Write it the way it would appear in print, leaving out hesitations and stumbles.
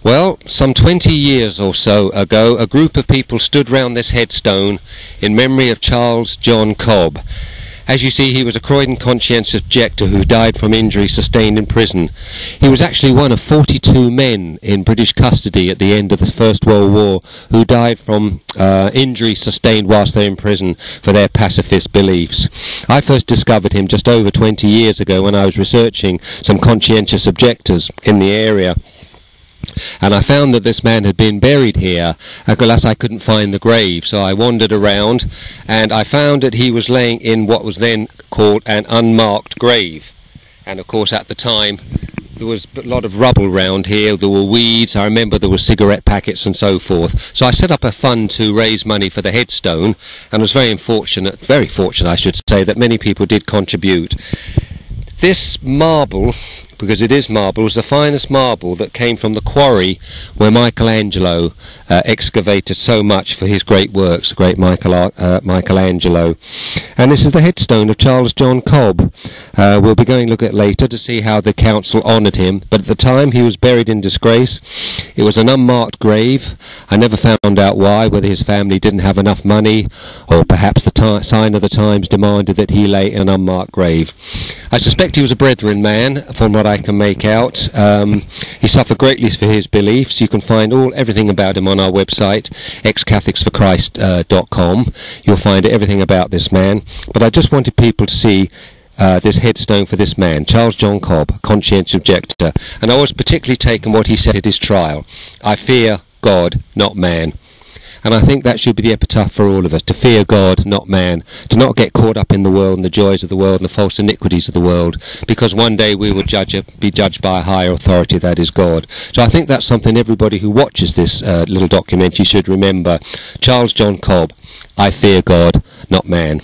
Well, some 20 years or so ago, a group of people stood round this headstone in memory of Charles John Cobb. As you see, he was a Croydon Conscientious Objector who died from injury sustained in prison. He was actually one of 42 men in British custody at the end of the First World War who died from injury sustained whilst they were in prison for their pacifist beliefs. I first discovered him just over 20 years ago when I was researching some conscientious objectors in the area. And I found that this man had been buried here, alas I couldn't find the grave, so I wandered around and I found that he was laying in what was then called an unmarked grave. And of course at the time there was a lot of rubble round here, there were weeds, I remember there were cigarette packets and so forth. So I set up a fund to raise money for the headstone, and was very fortunate I should say, that many people did contribute. This marble, because it is marble, is the finest marble that came from the quarry where Michelangelo excavated so much for his great works, the great Michelangelo. And this is the headstone of Charles John Cobb. We'll be going to look at it later to see how the council honoured him, but at the time he was buried in disgrace. It was an unmarked grave. I never found out why, whether his family didn't have enough money, or perhaps the sign of the times demanded that he lay in an unmarked grave. I suspect he was a brethren man, from what I can make out. He suffered greatly for his beliefs. You can find everything about him on our website, ex-catholicsforchrist.com. You'll find everything about this man. But I just wanted people to see this headstone for this man, Charles John Cobb, conscientious objector. And I was particularly taken what he said at his trial: I fear God, not man. And I think that should be the epitaph for all of us, to fear God, not man, to not get caught up in the world and the joys of the world and the false iniquities of the world, because one day we will be judged by a higher authority, that is God. So I think that's something everybody who watches this little documentary should remember. Charles John Cobb, I fear God, not man.